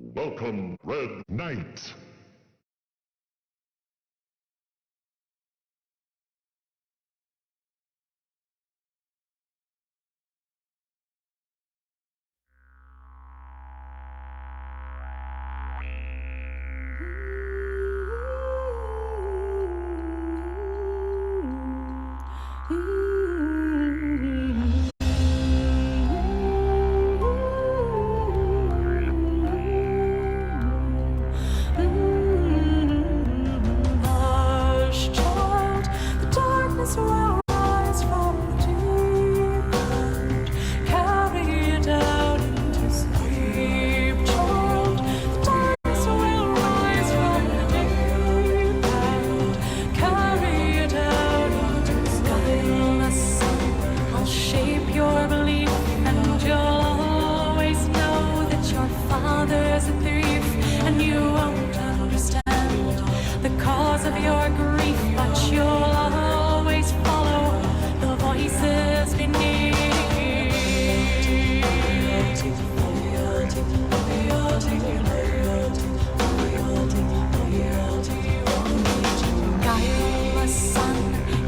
Welcome, Red Knight.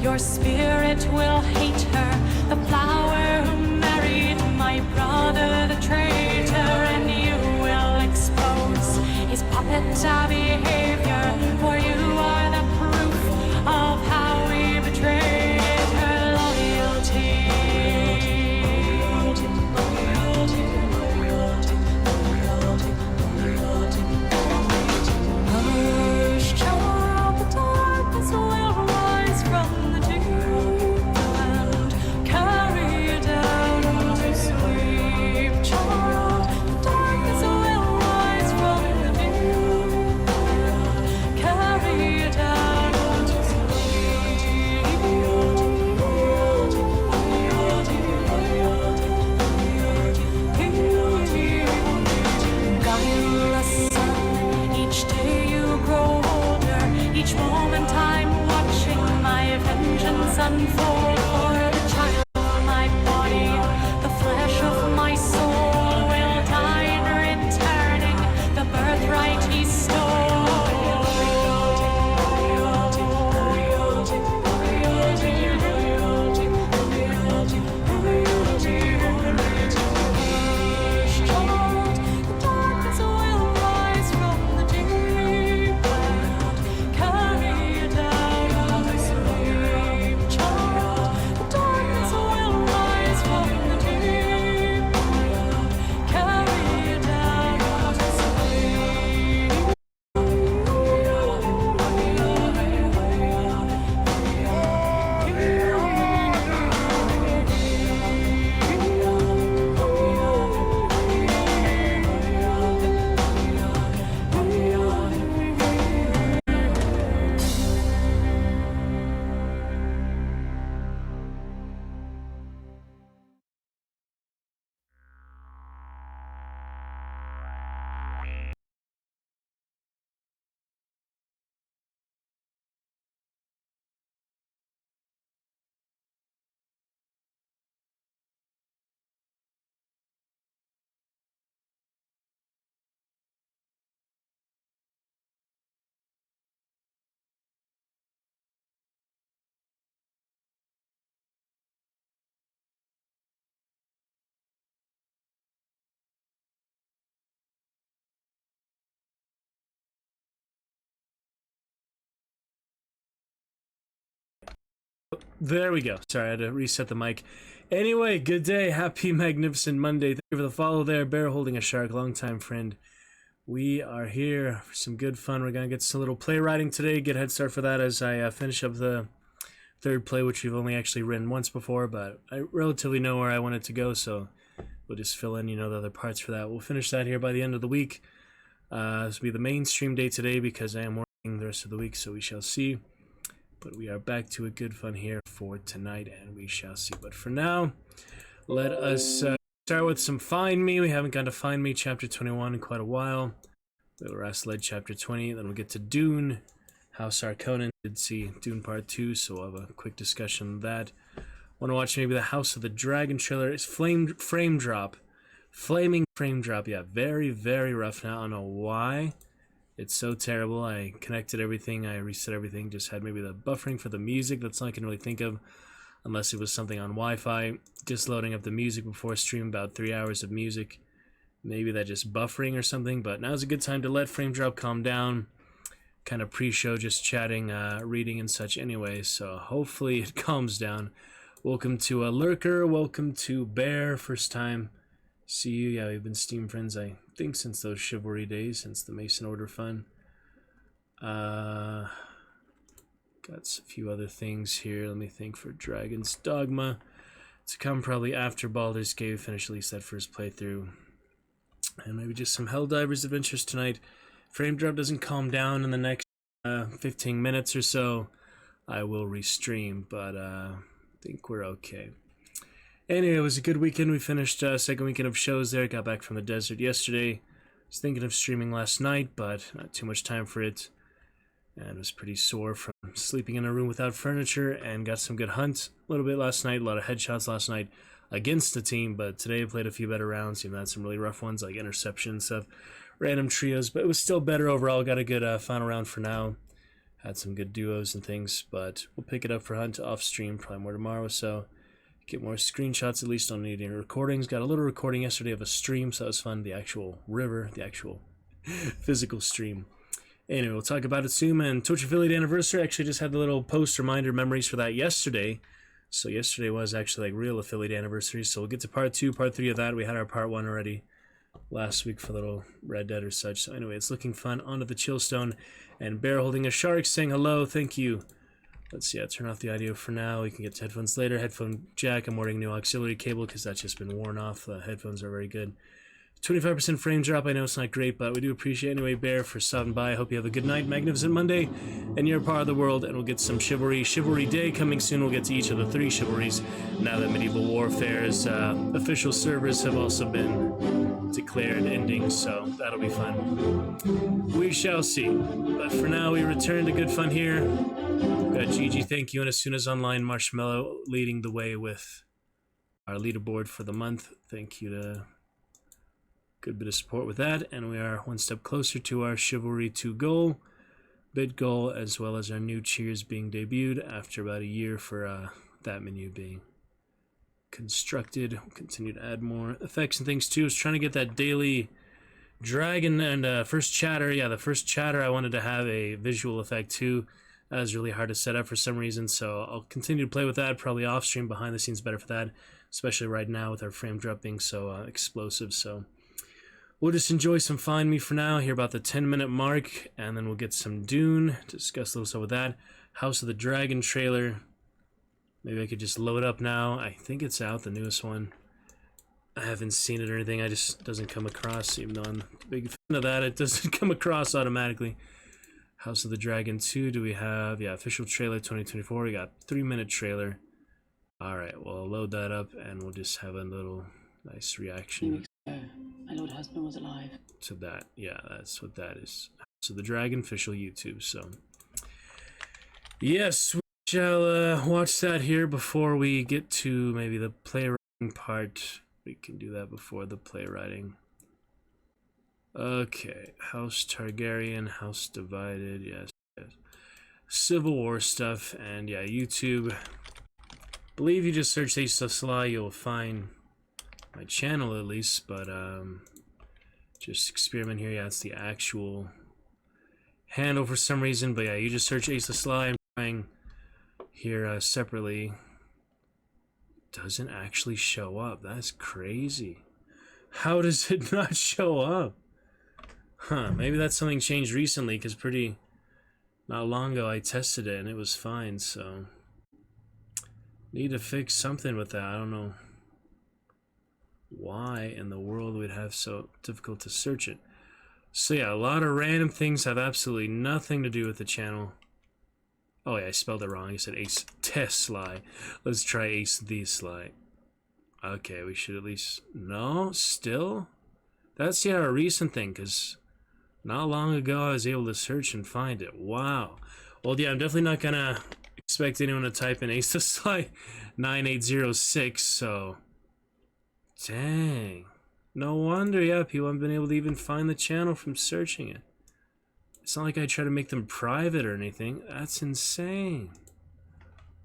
Your spirit will hate her, the flower who married my brother, the traitor, and you will expose his puppet behavior, for you are the proof of how we betrayed her loyalty. Hush, child, the darkness will rise from the deep and carry you down to sleep. Child, the darkness will rise from the deep and carry you down to sleep. Guileless son, each day you grow older, each moment I'm watching my vengeance unfold. For the child of my body, the flesh of my soul will die in returning the birthright he stole. Child, the darkness will rise from the deep and carry you down to sleep. Child, the darkness will rise from the deep and carry you down to sleep. There we go. Sorry, I had to reset the mic. Anyway, good day. Happy Magnificent Monday. Thank you for the follow there. Bear holding a shark, longtime friend. We are here for some good fun. We're going to get some little playwriting today. Get a head start for that as I finish up the third play, which we've only actually written once before, but I relatively know where I want it to go, so we'll just fill in, the other parts for that. We'll finish that here by the end of the week. This will be the mainstream day today because I am working the rest of the week, so we shall see. But we are back to a good fun here for tonight, and we shall see. But for now, let us start with some Find Me. We haven't gone to Find Me, Chapter 21, in quite a while. We'll led Chapter 20, then we'll get to Dune, House Harkonnen. Did see Dune Part 2, so we'll have a quick discussion of that. Want to watch maybe the House of the Dragon trailer. It's frame drop Flaming frame drop, yeah, very, very rough now. I don't know why. It's so terrible. I connected everything, I reset everything, just had maybe the buffering for the music. That's all I can really think of, unless it was something on Wi-Fi. Just loading up the music before stream, about 3 hours of music. Maybe that just buffering or something, but now's a good time to let frame drop calm down. Kind of pre-show, just chatting, reading and such anyway, so hopefully it calms down. Welcome to Lurker, welcome to Bear, first time. See you, yeah, we've been Steam friends, I think, since those Chivalry days, since the Mason Order fun. Got a few other things here, let me think, for Dragon's Dogma. To come probably after Baldur's Gate, finish at least that first playthrough. And maybe just some Helldivers adventures tonight. Frame drop doesn't calm down in the next 15 minutes or so, I will restream, but I think we're okay. Anyway, it was a good weekend. We finished second weekend of shows there. Got back from the desert yesterday. Was thinking of streaming last night, but not too much time for it. And was pretty sore from sleeping in a room without furniture, and got some good hunts a little bit last night. A lot of headshots last night against the team, but today I played a few better rounds. Even had some really rough ones like interception and stuff. Random trios, but it was still better overall. Got a good final round for now. Had some good duos and things, but we'll pick it up for hunt off stream, probably more tomorrow, so get more screenshots. At least don't need any recordings. Got a little recording yesterday of a stream, so that was fun. The actual river, the actual physical stream. Anyway, we'll talk about it soon. And Twitch affiliate anniversary, actually just had the little post reminder memories for that yesterday. So yesterday was actually like real affiliate anniversary, so we'll get to part 2, part 3 of that. We had our part 1 already last week for little Red Dead or such. So anyway, it's looking fun. Onto the Chillstone, and Bear holding a shark saying hello, thank you. Let's see, I'll turn off the audio for now. We can get to headphones later. Headphone jack, I'm ordering a new auxiliary cable because that's just been worn off. The headphones are very good. 25% frame drop, I know it's not great, but we do appreciate it anyway, Bear, for stopping by. I hope you have a good night, magnificent Monday, and you're a part of the world, and we'll get some Chivalry. Chivalry Day coming soon. We'll get to each of the 3 chivalries now that Medieval Warfare's official servers have also been declared ending, so that'll be fun. We shall see. But for now, we return to good fun here. Got Gigi, thank you, and as soon as online, Marshmallow leading the way with our leaderboard for the month. Thank you to good bit of support with that, and we are one step closer to our Chivalry 2 goal, bid goal, as well as our new cheers being debuted after about a year for that menu being constructed. We'll continue to add more effects and things too. I was trying to get that daily dragon and first chatter. Yeah, the first chatter, I wanted to have a visual effect too. That was really hard to set up for some reason, so I'll continue to play with that, probably off stream, behind the scenes better for that, especially right now with our frame drop being so explosive. So we'll just enjoy some Find Me for now, here about the 10-minute mark, and then we'll get some Dune, discuss a little stuff with that. House of the Dragon trailer. Maybe I could just load up now. I think it's out, the newest one. I haven't seen it or anything, I just doesn't come across, even though I'm a big fan of that, it doesn't come across automatically. House of the Dragon 2, do we have, yeah, official trailer 2024, we got 3-minute trailer. Alright, well, I'll load that up, and we'll just have a little nice reaction. My lord husband was alive. To that, yeah, that's what that is. So the Dragon official YouTube. So yes, we shall watch that here before we get to maybe the playwriting part. We can do that before the playwriting. Okay, House Targaryen, House Divided, yes, yes. Civil War stuff, and yeah, YouTube. Believe you just search Ace of Sly, you'll find my channel at least, but just experiment here. Yeah, it's the actual handle for some reason, but yeah, you just search Ace of Sly. I'm trying here separately. Doesn't actually show up. That's crazy. How does it not show up? Huh, maybe that's something changed recently, because pretty not long ago I tested it and it was fine, so need to fix something with that. I don't know why in the world we'd have so difficult to search it. So yeah, a lot of random things have absolutely nothing to do with the channel. Oh yeah, I spelled it wrong. I said Ace Test Sly. Let's try Ace the Sly. Okay, we should at least... No? Still? That's, yeah, a recent thing, because not long ago I was able to search and find it. Wow. Well, yeah, I'm definitely not gonna expect anyone to type in Ace the Sly 9806, so... Dang. No wonder, yeah, people haven't been able to even find the channel from searching it. It's not like I try to make them private or anything. That's insane.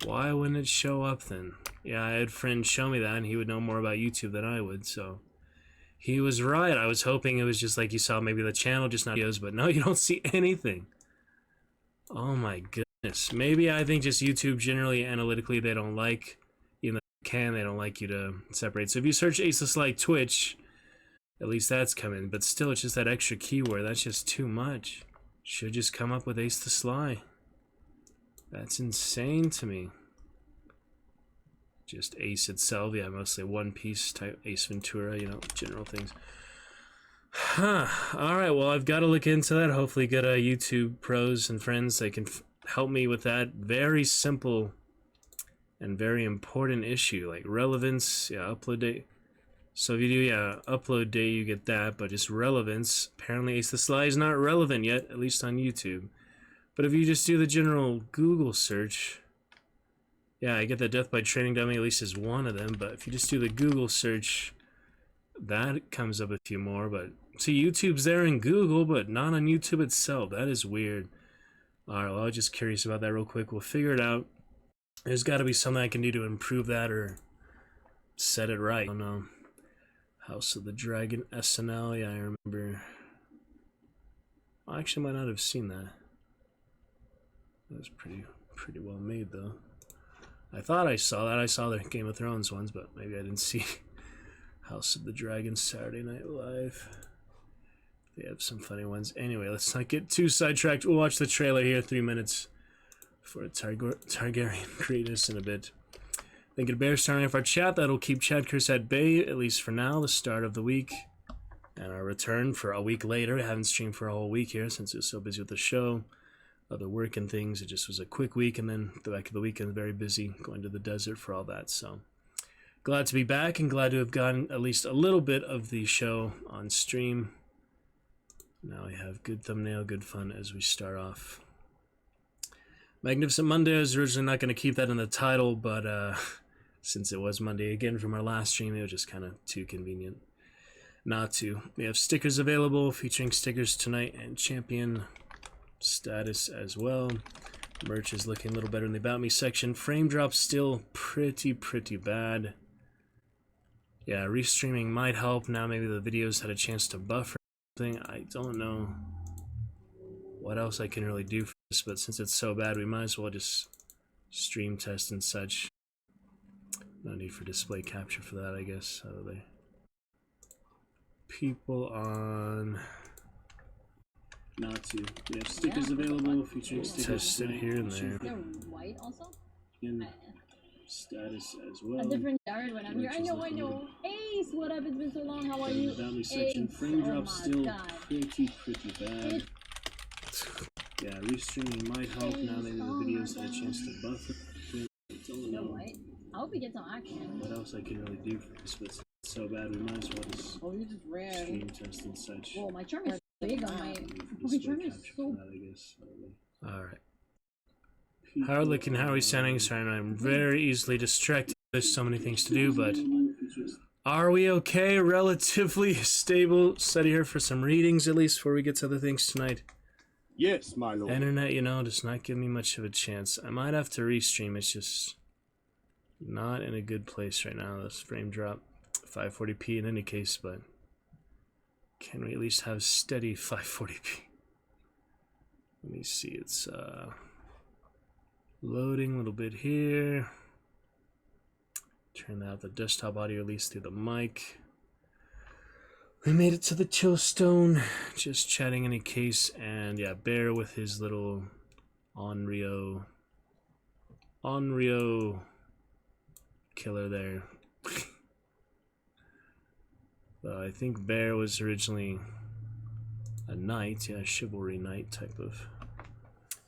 Why wouldn't it show up then? Yeah, I had friends show me that, and he would know more about YouTube than I would, so... He was right. I was hoping it was just like you saw maybe the channel, just not videos, but no, you don't see anything. Oh my goodness. Maybe I think just YouTube generally, analytically, they don't like, even though they don't like you to separate. So if you search Ace the Sly Twitch, at least that's coming, but still it's just that extra keyword. That's just too much. Should just come up with Ace the Sly. That's insane to me. Just Ace itself, yeah, mostly One Piece type Ace Ventura, you know, general things. Huh. Alright, well, I've got to look into that. Hopefully get YouTube pros and friends that can help me with that very simple and very important issue, like relevance, yeah, upload date. So if you do, yeah, upload date, you get that, but just relevance, apparently Ace the Sly is not relevant yet, at least on YouTube. But if you just do the general Google search... Yeah, I get that Death by Training Dummy at least is one of them, but if you just do the Google search, that comes up a few more, but see, YouTube's there in Google, but not on YouTube itself. That is weird. Alright, well, I was just curious about that real quick. We'll figure it out. There's got to be something I can do to improve that or set it right. I don't know. House of the Dragon SNL, yeah, I remember. I actually might not have seen that. That was pretty well made, though. I thought I saw that. I saw the Game of Thrones ones, but maybe I didn't see House of the Dragon Saturday Night Live. They have some funny ones. Anyway, let's not get too sidetracked. We'll watch the trailer here, 3 minutes for Targaryen greatness in a bit. Thank you to Bear starting off our chat. That'll keep Chad Curse at bay, at least for now, the start of the week. And our return for a week later. I haven't streamed for a whole week here since I was so busy with the show. Other work and things. It just was a quick week, and then the back of the weekend very busy going to the desert for all that. So glad to be back and glad to have gotten at least a little bit of the show on stream. Now we have good thumbnail, good fun as we start off. Magnificent Monday. I was originally not going to keep that in the title, but since it was Monday again from our last stream, it was just kind of too convenient not to. We have stickers available featuring stickers tonight and champion status as well. Merch is looking a little better in the About Me section. Frame drop still pretty bad. Yeah, restreaming might help. Now maybe the videos had a chance to buffer something. I don't know what else I can really do for this, but since it's so bad, we might as well just stream test and such. No need for display capture for that, I guess. How do they? People on... Not to. We have stickers available featuring stickers. Test it here and there. They're white also? In status as well. A different yard when I'm here. I know. Ace, what up? It's been so long. How are you? About Me section. Frame drop still pretty bad. Yeah, restreaming might help. Now maybe the videos had a chance to buffer. I don't know. I hope we get some action. What else I can really do for this, but it's so bad we might as well just you just ran. stream test and such. Whoa, my charm is big on my charm is so... That, I guess. Alright. How are we sounding? Sorry, I'm very easily distracted. There's so many things to do, but are we okay? Relatively stable. Study here for some readings, at least, before we get to other things tonight. Yes, my lord. Internet, you know, does not give me much of a chance. I might have to restream. It's just not in a good place right now. This frame drop 540p in any case, but can we at least have steady 540p? Let me see. It's loading a little bit here. Turn out the desktop audio, at least through the mic. We made it to the chill stone. Just chatting in any case, and yeah, Bear with his little Onryo killer there. I think Bear was originally a knight, yeah, chivalry knight type of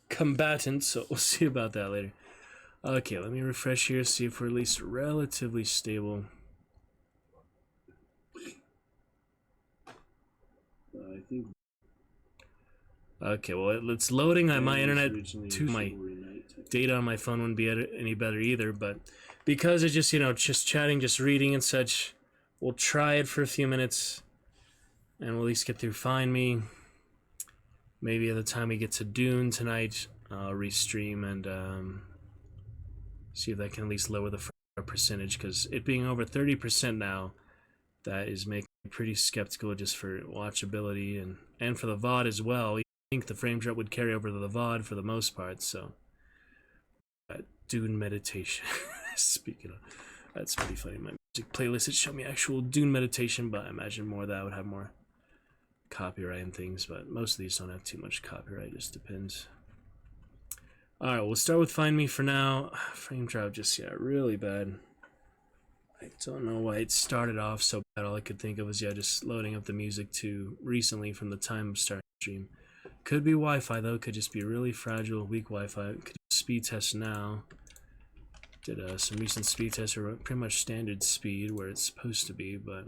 combatant, so we'll see about that later. Okay, let me refresh here, see if we're at least relatively stable. I think. Okay, well, it's loading on my internet to my data on my phone wouldn't be any better either, but because it's just, you know, just chatting, just reading and such, we'll try it for a few minutes, and we'll at least get through Find Me. Maybe at the time we get to Dune tonight, I'll restream and see if that can at least lower the percentage, because it being over 30% now, that is making me pretty skeptical just for watchability and for the VOD as well. I think the frame drop would carry over to the VOD for the most part, so. Dune meditation. Speaking of, that's pretty funny. My music playlist, it showed me actual Dune meditation, but I imagine more of that would have more copyright and things, but most of these don't have too much copyright, it just depends. Alright, we'll start with Find Me for now. Frame drop just, yeah, really bad. I don't know why it started off so bad. All I could think of was, yeah, just loading up the music too recently from the time of starting the stream. Could be Wi-Fi though, could just be really fragile, weak Wi-Fi. Could speed test now. Did some recent speed tests are pretty much standard speed where it's supposed to be, but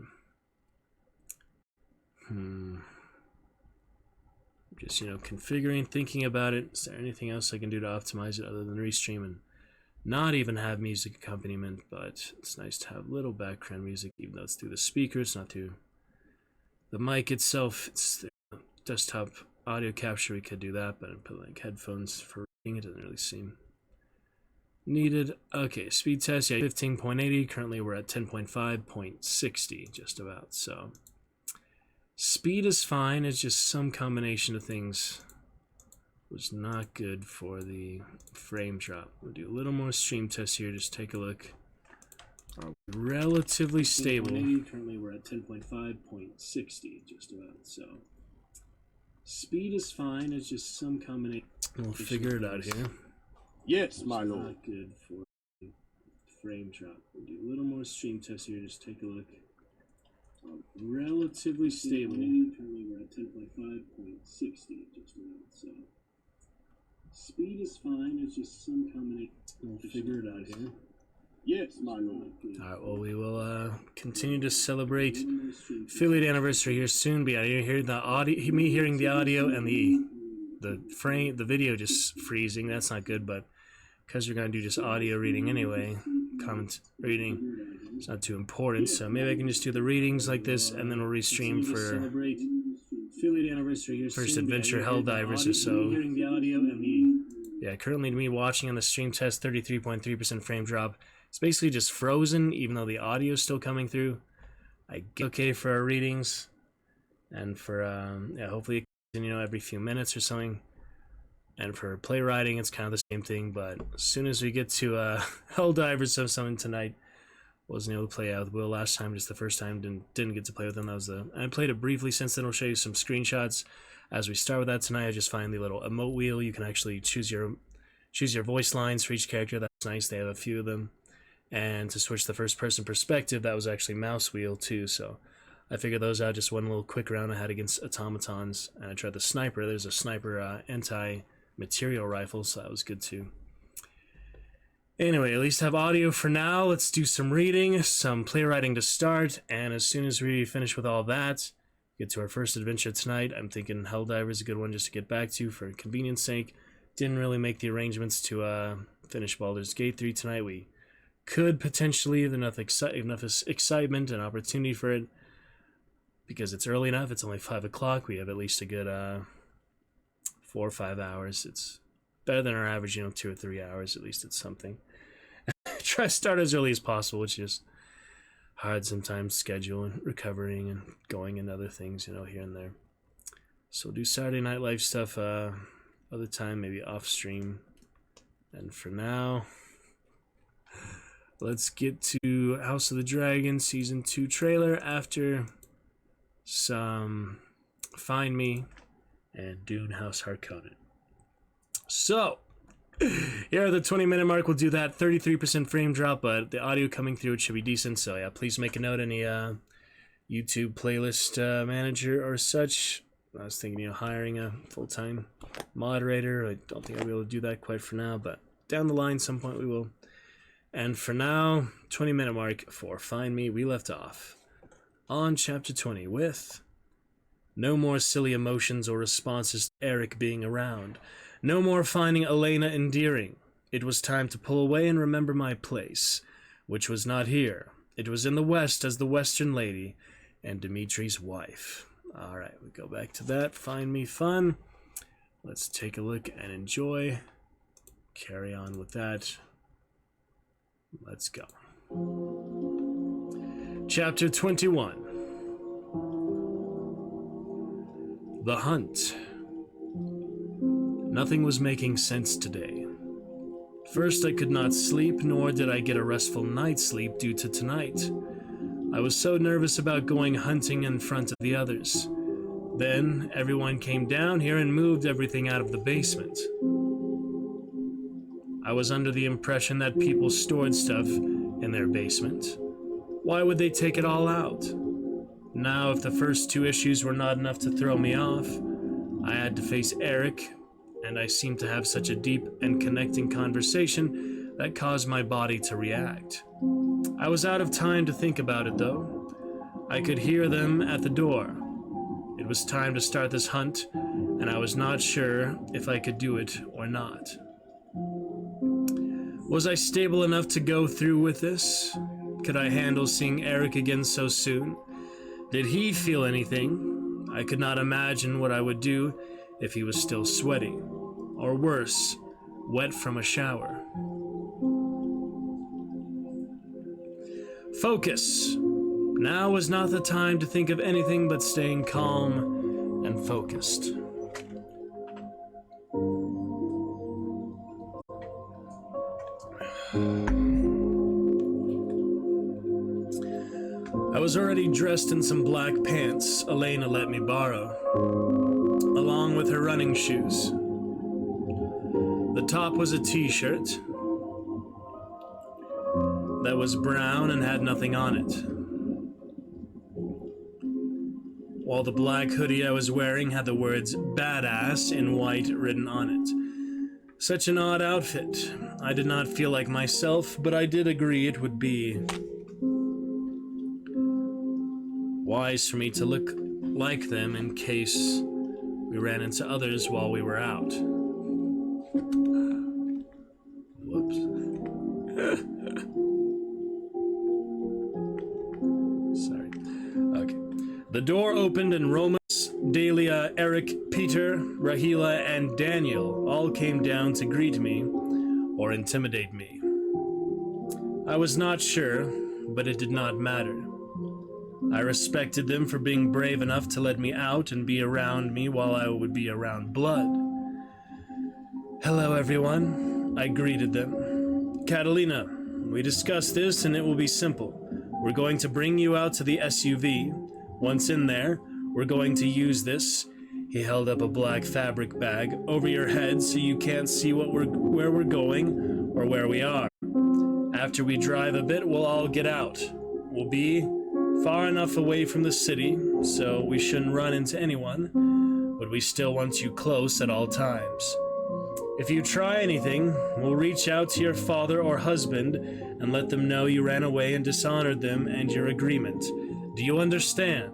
just, you know, configuring, thinking about it. Is there anything else I can do to optimize it other than restream and not even have music accompaniment? But it's nice to have little background music, even though it's through the speakers, not through the mic itself. It's the desktop audio capture. We could do that, but I put like headphones for reading. It doesn't really seem needed. Okay, speed test, yeah, 15.80. Currently we're at 10.5.60, just about. So speed is fine. It's just some combination of things was not good for the frame drop. We'll do a little more stream test here. Just take a look. Relatively stable. Currently we're at 10.5.60, just about. So speed is fine. It's just some combination. We'll figure it out here. Yes, my lord. Not good for the frame drop. We'll do a little more stream test here. Just take a look. Relatively stable. Currently we're at 10.5.60, just about. So speed is fine. It's just some combination. We'll figure it out here. Yes, my lord. Alright, well, we will continue to celebrate affiliate anniversary here soon. But yeah, you hear the audio, me hearing the audio and the video just freezing. That's not good, but because we're gonna do just audio reading anyway, comment reading, it's not too important. So maybe I can just do the readings like this, and then we'll restream for affiliate anniversary here first adventure Helldivers or so. Yeah, currently me watching on the stream test, 33.3% frame drop. It's basically just frozen, even though the audio is still coming through. I get okay for our readings, and for yeah, hopefully, you know, every few minutes or something. And for playwriting, it's kind of the same thing. But as soon as we get to Helldivers of something tonight, wasn't able to play out with Will last time. Just the first time, didn't get to play with him. That was the. I played it briefly since then. I'll show you some screenshots as we start with that tonight. I just find the little emote wheel. You can actually choose your voice lines for each character. That's nice. They have a few of them. And to switch the first person perspective, that was actually mouse wheel too. So I figured those out. Just one little quick round I had against automatons, and I tried the sniper. There's a sniper anti-material rifle, so that was good too. Anyway, at least have audio for now. Let's do some reading, some playwriting to start, and as soon as we finish with all that, get to our first adventure tonight. I'm thinking Helldiver is a good one just to get back to for convenience sake. Didn't really make the arrangements to finish Baldur's Gate 3 tonight. We could potentially have enough excitement and opportunity for it, because it's early enough. It's only 5 o'clock. We have at least a good 4 or 5 hours. It's better than our average, 2 or 3 hours. At least it's something. Try to start as early as possible, which is hard sometimes, schedule and recovering and going and other things, here and there. So we'll do Saturday Night Live stuff other time, maybe off stream. And for now, let's get to House of the Dragon Season 2 trailer after some Find Me and Dune House Harkonnen. So, here at the 20-minute mark, we'll do that. 33% frame drop, but the audio coming through, it should be decent. So yeah, please make a note, any YouTube playlist manager or such. I was thinking, hiring a full-time moderator. I don't think I'll be able to do that quite for now, but down the line, some point we will. And for now, 20-minute mark for Find Me. We left off on Chapter 20 with no more silly emotions or responses to Eric being around. No more finding Elena endearing. It was time to pull away and remember my place, which was not here. It was in the west as the Western Lady and Dimitri's wife. Alright, we go back to that. Find me fun. Let's take a look and enjoy. Carry on with that. Let's go. Chapter 21. The Hunt. Nothing was making sense today. First, I could not sleep, nor did I get a restful night's sleep due to tonight. I was so nervous about going hunting in front of the others. Then, everyone came down here and moved everything out of the basement. I was under the impression that people stored stuff in their basement. Why would they take it all out? Now, if the first two issues were not enough to throw me off, I had to face Eric, and I seemed to have such a deep and connecting conversation that caused my body to react. I was out of time to think about it, though. I could hear them at the door. It was time to start this hunt, and I was not sure if I could do it or not. Was I stable enough to go through with this? Could I handle seeing Eric again so soon? Did he feel anything? I could not imagine what I would do if he was still sweaty, or worse, wet from a shower. Focus! Now was not the time to think of anything but staying calm and focused. I was already dressed in some black pants Elena let me borrow, along with her running shoes. The top was a t-shirt that was brown and had nothing on it, while the black hoodie I was wearing had the words "Badass" in white written on it. Such an odd outfit. I did not feel like myself, but I did agree it would be wise for me to look like them in case we ran into others while we were out. Whoops. Sorry. Okay. The door opened and Romus, Dahlia, Eric, Peter, Rahila, and Daniel all came down to greet me or intimidate me. I was not sure, but it did not matter. I respected them for being brave enough to let me out and be around me while I would be around blood. Hello, everyone, I greeted them. Catalina, we discussed this and it will be simple. We're going to bring you out to the SUV. Once in there, we're going to use this. He held up a black fabric bag over your head so you can't see where we're going or where we are. After we drive a bit, we'll all get out. We'll be far enough away from the city, so we shouldn't run into anyone, but we still want you close at all times. If you try anything, we'll reach out to your father or husband and let them know you ran away and dishonored them and your agreement. Do you understand?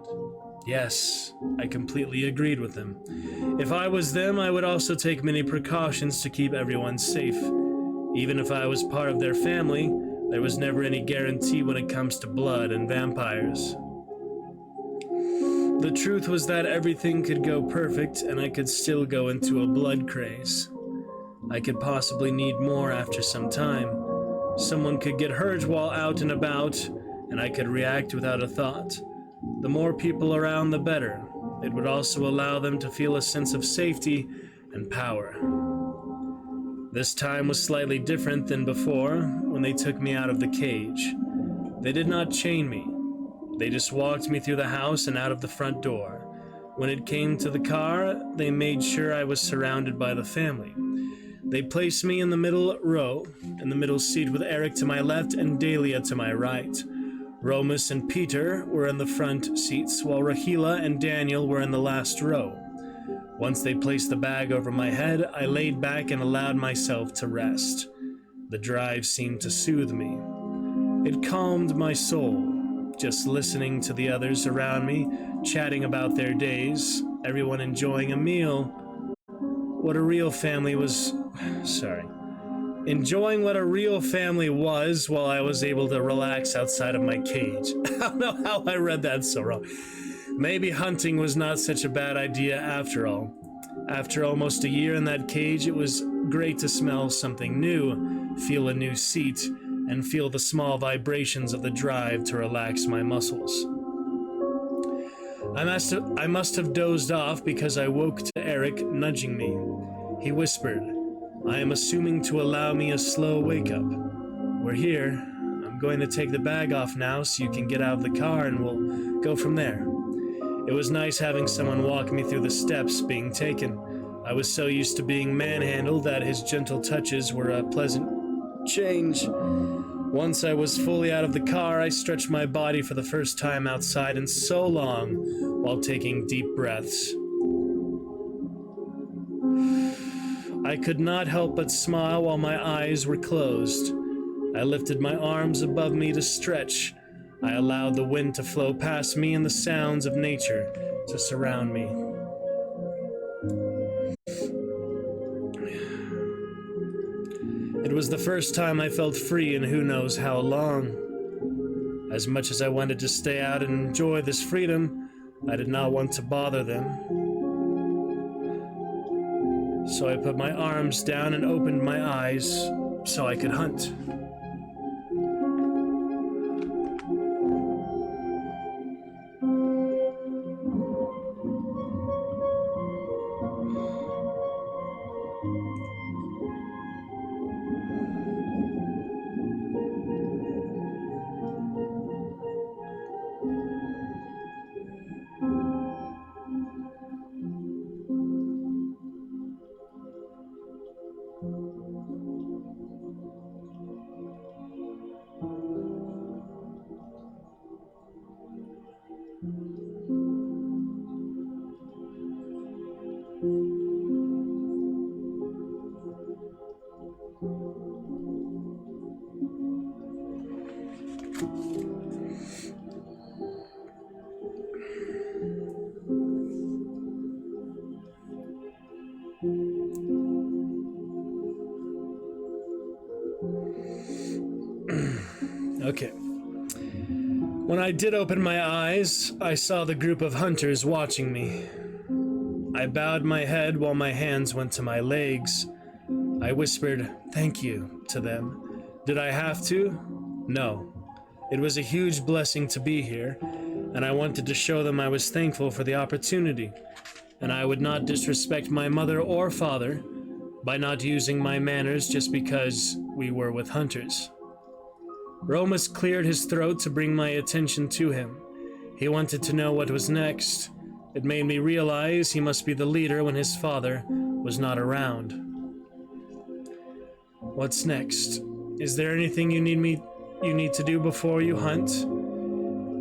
Yes, I completely agreed with them. If I was them, I would also take many precautions to keep everyone safe. Even if I was part of their family, there was never any guarantee when it comes to blood and vampires. The truth was that everything could go perfect and I could still go into a blood craze. I could possibly need more after some time. Someone could get hurt while out and about, and I could react without a thought. The more people around, the better. It would also allow them to feel a sense of safety and power. This time was slightly different than before, when they took me out of the cage. They did not chain me. They just walked me through the house and out of the front door. When it came to the car, they made sure I was surrounded by the family. They placed me in the middle row, in the middle seat with Eric to my left and Dahlia to my right. Romus and Peter were in the front seats, while Rahila and Daniel were in the last row. Once they placed the bag over my head, I laid back and allowed myself to rest. The drive seemed to soothe me. It calmed my soul, just listening to the others around me, chatting about their days, everyone enjoying a meal. What a real family was... enjoying what a real family was while I was able to relax outside of my cage. I don't know how I read that so wrong. Maybe hunting was not such a bad idea after all. After almost a year in that cage, it was great to smell something new, feel a new seat, and feel the small vibrations of the drive to relax my muscles. I must have dozed off because I woke to Eric nudging me. He whispered, "I am assuming to allow me a slow wake-up. We're here. I'm going to take the bag off now so you can get out of the car and we'll go from there." It was nice having someone walk me through the steps being taken. I was so used to being manhandled that his gentle touches were a pleasant change. Once I was fully out of the car, I stretched my body for the first time outside in so long while taking deep breaths. I could not help but smile while my eyes were closed. I lifted my arms above me to stretch. I allowed the wind to flow past me and the sounds of nature to surround me. It was the first time I felt free in who knows how long. As much as I wanted to stay out and enjoy this freedom, I did not want to bother them. So I put my arms down and opened my eyes so I could hunt. Okay. When I did open my eyes, I saw the group of hunters watching me. I bowed my head while my hands went to my legs. I whispered, "Thank you," to them. Did I have to? No. It was a huge blessing to be here, and I wanted to show them I was thankful for the opportunity, and I would not disrespect my mother or father by not using my manners just because we were with hunters. Romus cleared his throat to bring my attention to him. He wanted to know what was next. It made me realize he must be the leader when his father was not around. What's next? Is there anything you need to do before you hunt?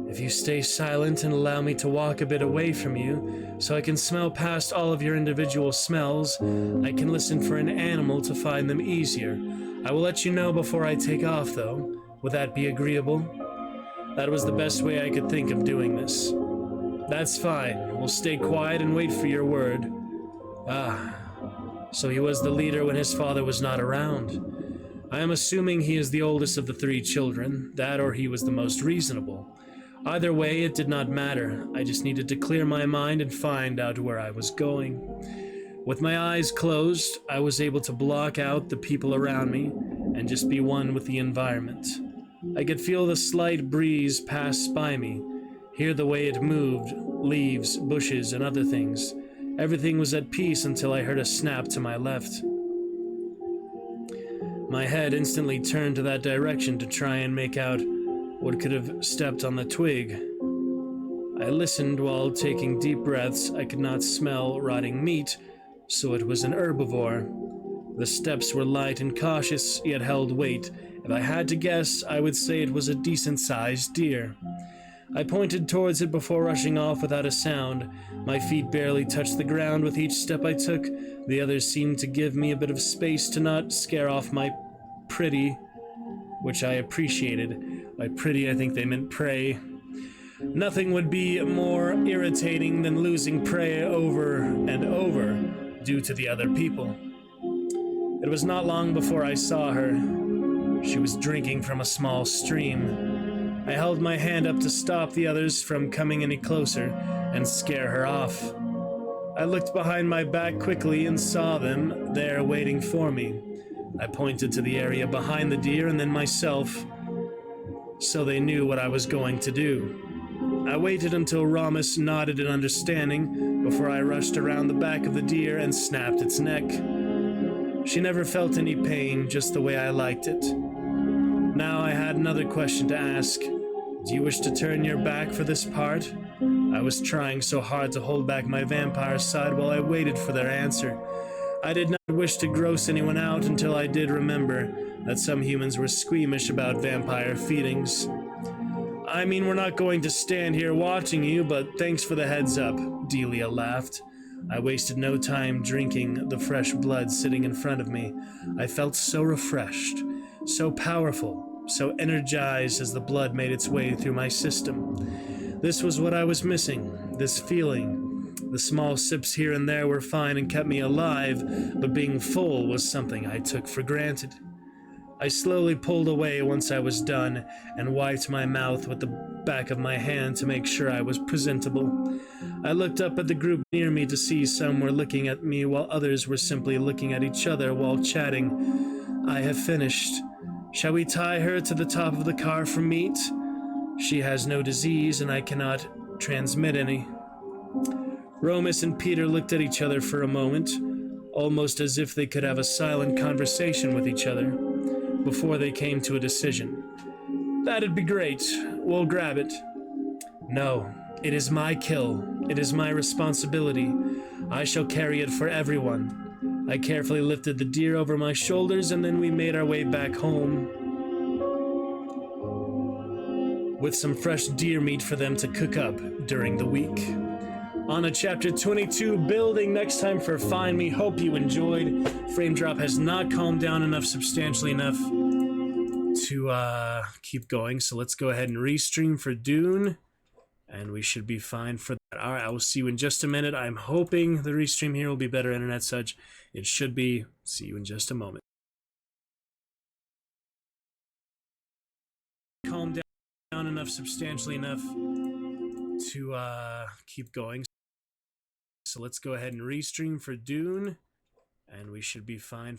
If you stay silent and allow me to walk a bit away from you, so I can smell past all of your individual smells, I can listen for an animal to find them easier. I will let you know before I take off, though. Would that be agreeable? That was the best way I could think of doing this. That's fine. We'll stay quiet and wait for your word. Ah, so he was the leader when his father was not around. I am assuming he is the oldest of the 3 children, that or he was the most reasonable. Either way, it did not matter. I just needed to clear my mind and find out where I was going. With my eyes closed, I was able to block out the people around me and just be one with the environment. I could feel the slight breeze pass by me, hear the way it moved, leaves, bushes, and other things. Everything was at peace until I heard a snap to my left. My head instantly turned to that direction to try and make out what could have stepped on the twig. I listened while taking deep breaths. I could not smell rotting meat, so it was an herbivore. The steps were light and cautious, yet held weight. If I had to guess, I would say it was a decent-sized deer. I pointed towards it before rushing off without a sound. My feet barely touched the ground with each step I took. The others seemed to give me a bit of space to not scare off my pretty, which I appreciated. By pretty, I think they meant prey. Nothing would be more irritating than losing prey over and over due to the other people. It was not long before I saw her. She was drinking from a small stream. I held my hand up to stop the others from coming any closer and scare her off. I looked behind my back quickly and saw them there waiting for me. I pointed to the area behind the deer and then myself, so they knew what I was going to do. I waited until Ramus nodded in understanding before I rushed around the back of the deer and snapped its neck. She never felt any pain, just the way I liked it. Now I had another question to ask. Do you wish to turn your back for this part? I was trying so hard to hold back my vampire side while I waited for their answer. I did not wish to gross anyone out until I did remember that some humans were squeamish about vampire feedings. I mean, we're not going to stand here watching you, but thanks for the heads up, Delia laughed. I wasted no time drinking the fresh blood sitting in front of me. I felt so refreshed, so powerful, so energized as the blood made its way through my system. This was what I was missing, this feeling. The small sips here and there were fine and kept me alive, but being full was something I took for granted. I slowly pulled away once I was done and wiped my mouth with the back of my hand to make sure I was presentable. I looked up at the group near me to see some were looking at me while others were simply looking at each other while chatting. I have finished. Shall we tie her to the top of the car for meat? She has no disease and I cannot transmit any. Romus and Peter looked at each other for a moment, almost as if they could have a silent conversation with each other, before they came to a decision. That'd be great. We'll grab it. No, it is my kill. It is my responsibility. I shall carry it for everyone. I carefully lifted the deer over my shoulders and then we made our way back home with some fresh deer meat for them to cook up during the week. On to chapter 22, building next time for Find Me. Hope you enjoyed. Frame drop has not calmed down enough, substantially enough to keep going. So let's go ahead and restream for Dune. And we should be fine for that. All right, I will see you in just a minute. I'm hoping the restream here will be better internet such. It should be. See you in just a moment. Calm down enough, substantially enough to keep going. So let's go ahead and restream for Dune. And we should be fine for